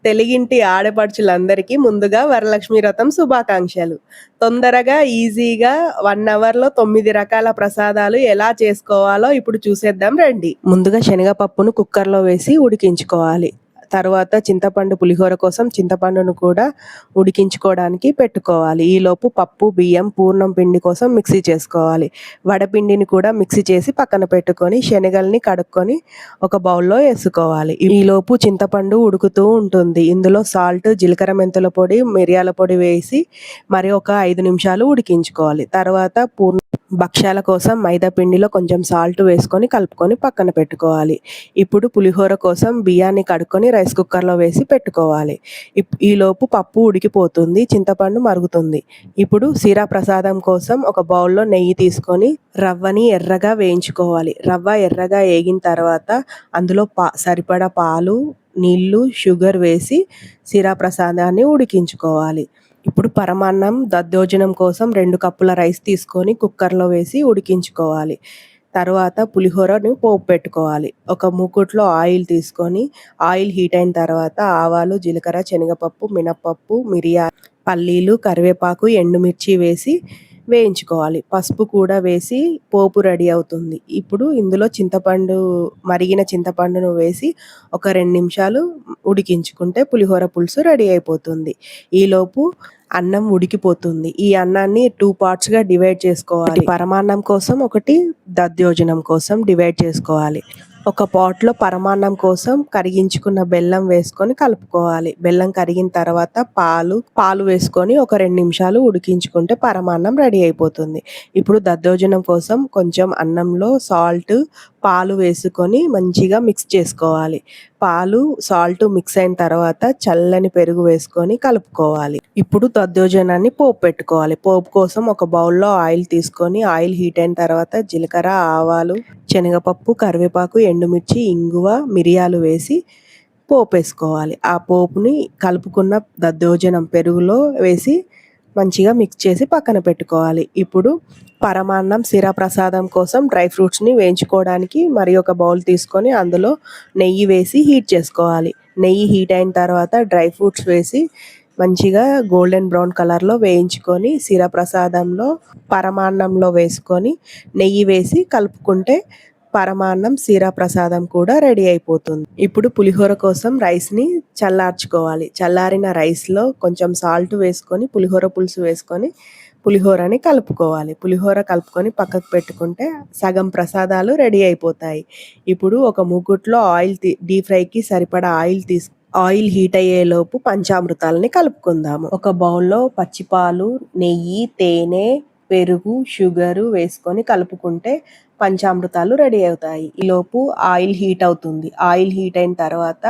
తెలుగింటి ఆడపడుచులందరికీ ముందుగా వరలక్ష్మి వ్రతం శుభాకాంక్షలు. తొందరగా, ఈజీగా 1 అవర్‌లో 9 రకాల ప్రసాదాలు ఎలా చేసుకోవాలో ఇప్పుడు చూసేద్దాం రండి. ముందుగా శనగపప్పును కుక్కర్‌లో వేసి ఉడికించుకోవాలి. తరువాత చింతపండు పులిహోర కోసం చింతపండును కూడా ఉడికించుకోవడానికి పెట్టుకోవాలి. ఈలోపు పప్పు, బియ్యం, పూర్ణం పిండి కోసం మిక్సీ చేసుకోవాలి. వడపిండిని కూడా మిక్సీ చేసి పక్కన పెట్టుకొని శనగల్ని కడుక్కొని ఒక బౌల్లో వేసుకోవాలి. ఈలోపు చింతపండు ఉడుకుతూ ఉంటుంది. ఇందులో సాల్ట్, జీలకర్ర మెంతుల పొడి, మిరియాల పొడి వేసి మరి ఒక 5 నిమిషాలు ఉడికించుకోవాలి. తర్వాత భక్ష్యాల కోసం మైదా పిండిలో కొంచెం సాల్ట్ వేసుకొని కలుపుకొని పక్కన పెట్టుకోవాలి. ఇప్పుడు పులిహోర కోసం బియ్యాన్ని కడుక్కొని రైస్ కుక్కర్లో వేసి పెట్టుకోవాలి. ఈలోపు పప్పు ఉడికిపోతుంది, చింతపండు మరుగుతుంది. ఇప్పుడు సీరా ప్రసాదం కోసం ఒక బౌల్లో నెయ్యి తీసుకొని రవ్వని ఎర్రగా వేయించుకోవాలి. రవ్వ ఎర్రగా వేగిన తర్వాత అందులో సరిపడా పాలు, నీళ్లు, షుగర్ వేసి సీరా ప్రసాదాన్ని ఉడికించుకోవాలి. ఇప్పుడు పరమాన్నం, దద్దోజనం కోసం 2 కప్పుల రైస్ తీసుకొని కుక్కర్లో వేసి ఉడికించుకోవాలి. తర్వాత పులిహోరని పోపు పెట్టుకోవాలి. ఒక మూకుట్లో ఆయిల్ తీసుకొని ఆయిల్ హీట్ అయిన తర్వాత ఆవాలు, జీలకర్ర, శనగపప్పు, మినప్పప్పు, మిరియాలు, పల్లీలు, కరివేపాకు, ఎండుమిర్చి వేసి వేయించుకోవాలి. పసుపు కూడా వేసి పోపు రెడీ అవుతుంది. ఇప్పుడు ఇందులో మరిగిన చింతపండును వేసి ఒక 2 నిమిషాలు ఉడికించుకుంటే పులిహోర పులుసు రెడీ అయిపోతుంది. ఈలోపు అన్నం ఉడికిపోతుంది. ఈ అన్నాన్ని 2 పార్ట్స్‌గా డివైడ్ చేసుకోవాలి. పరమాన్నం కోసం, ఒకటి దద్దోజనం కోసం డివైడ్ చేసుకోవాలి. ఒక పాట్లో పరమాన్నం కోసం కరిగించుకున్న బెల్లం వేసుకొని కలుపుకోవాలి. బెల్లం కరిగిన తర్వాత పాలు వేసుకొని ఒక 2 నిమిషాలు ఉడికించుకుంటే పరమాన్నం రెడీ అయిపోతుంది. ఇప్పుడు దద్దోజనం కోసం కొంచెం అన్నంలో సాల్ట్, పాలు వేసుకొని మంచిగా మిక్స్ చేసుకోవాలి. పాలు, సాల్ట్ మిక్స్ అయిన తర్వాత చల్లని పెరుగు వేసుకొని కలుపుకోవాలి. ఇప్పుడు దద్దోజనాన్ని పోపు పెట్టుకోవాలి. పోపు కోసం ఒక బౌల్లో ఆయిల్ తీసుకొని ఆయిల్ హీట్ అయిన తర్వాత జీలకర్ర, ఆవాలు, శనగపప్పు, కరివేపాకు, ఎండుమిర్చి, ఇంగువ, మిరియాలు వేసి పోపు వేసుకోవాలి. ఆ పోపుని కలుపుకున్న దద్దోజనం పెరుగులో వేసి మంచిగా మిక్స్ చేసి పక్కన పెట్టుకోవాలి. ఇప్పుడు పరమాన్నం, సీరా ప్రసాదం కోసం డ్రై ఫ్రూట్స్ని వేయించుకోవడానికి మరి ఒక బౌల్ తీసుకొని అందులో నెయ్యి వేసి హీట్ చేసుకోవాలి. నెయ్యి హీట్ అయిన తర్వాత డ్రై ఫ్రూట్స్ వేసి మంచిగా గోల్డెన్ బ్రౌన్ కలర్లో వేయించుకొని సీరా ప్రసాదంలో, పరమాన్నంలో వేసుకొని నెయ్యి వేసి కలుపుకుంటే పరమాన్నం, సీరా ప్రసాదం కూడా రెడీ అయిపోతుంది. ఇప్పుడు పులిహోర కోసం రైస్ని చల్లార్చుకోవాలి. చల్లారిన రైస్లో కొంచెం సాల్ట్ వేసుకొని పులిహోర పులుసు వేసుకొని పులిహోరని కలుపుకోవాలి. పులిహోర కలుపుకొని పక్కకు పెట్టుకుంటే సగం ప్రసాదాలు రెడీ అయిపోతాయి. ఇప్పుడు ఒక మూకుట్లో డీప్ ఫ్రైకి సరిపడా ఆయిల్ హీట్ అయ్యేలోపు పంచామృతాలని కలుపుకుందాము. ఒక బౌల్లో పచ్చిపాలు, నెయ్యి, తేనె, పెరుగు, షుగరు వేసుకొని కలుపుకుంటే పంచామృతాలు రెడీ అవుతాయి. ఈలోపు ఆయిల్ హీట్ అవుతుంది. ఆయిల్ హీట్ అయిన తర్వాత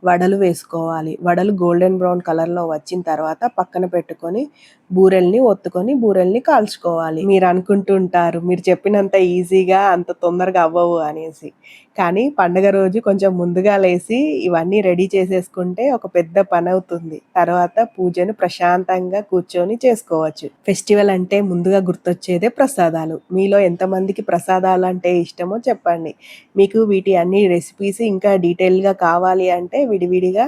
వడలు వేసుకోవాలి. వడలు గోల్డెన్ బ్రౌన్ కలర్లో వచ్చిన తర్వాత పక్కన పెట్టుకొని బూరెల్ని కాల్చుకోవాలి. మీరు అనుకుంటుంటారు మీరు చెప్పినంత ఈజీగా అంత తొందరగా అవ్వవు అనేసి. కానీ పండగ రోజు కొంచెం ముందుగా లేసి ఇవన్నీ రెడీ చేసేసుకుంటే ఒక పెద్ద పని అవుతుంది. తర్వాత పూజను ప్రశాంతంగా కూర్చొని చేసుకోవచ్చు. ఫెస్టివల్ అంటే ముందుగా గుర్తొచ్చేదే ప్రసాదాలు. మీలో ఎంతమందికి ప్రసాదాలు అంటే ఇష్టమో చెప్పండి. మీకు వీటి అన్ని రెసిపీస్ ఇంకా డీటెయిల్గా కావాలి అంటే విడివిడిగా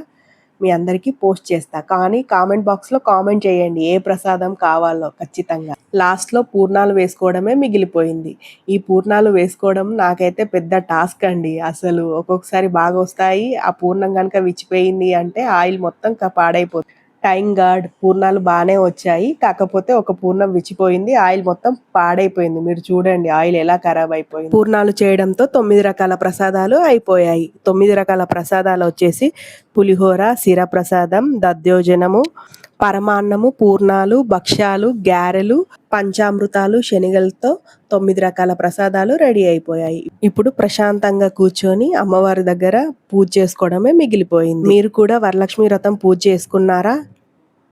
మీ అందరికీ పోస్ట్ చేస్తా. కానీ కామెంట్ బాక్స్లో కామెంట్ చేయండి ఏ ప్రసాదం కావాలో ఖచ్చితంగా. లాస్ట్లో పూర్ణాలు వేసుకోవడమే మిగిలిపోయింది. ఈ పూర్ణాలు వేసుకోవడం నాకైతే పెద్ద టాస్క్ అండి. అసలు ఒక్కొక్కసారి బాగా వస్తాయి, ఆ పూర్ణం కనుక విచ్చిపోయింది అంటే ఆయిల్ మొత్తం పాడైపోతుంది. థ్యాంక్ గాడ్ పూర్ణాలు బాగానే వచ్చాయి. కాకపోతే ఒక పూర్ణం విచ్చిపోయింది, ఆయిల్ మొత్తం పాడైపోయింది. మీరు చూడండి ఆయిల్ ఎలా ఖరాబ్ అయిపోయింది. పూర్ణాలు చేయడంతో 9 రకాల ప్రసాదాలు అయిపోయాయి. 9 రకాల ప్రసాదాలు వచ్చేసి పులిహోర, సీరా ప్రసాదం, దద్దోజనము, పరమాన్నము, పూర్ణాలు, భక్ష్యాలు, గారెలు, పంచామృతాలు, శనగలతో 9 రకాల ప్రసాదాలు రెడీ అయిపోయాయి. ఇప్పుడు ప్రశాంతంగా కూర్చొని అమ్మవారి దగ్గర పూజ చేసుకోవడమే మిగిలిపోయింది. మీరు కూడా వరలక్ష్మి వ్రతం పూజ చేసుకున్నారా?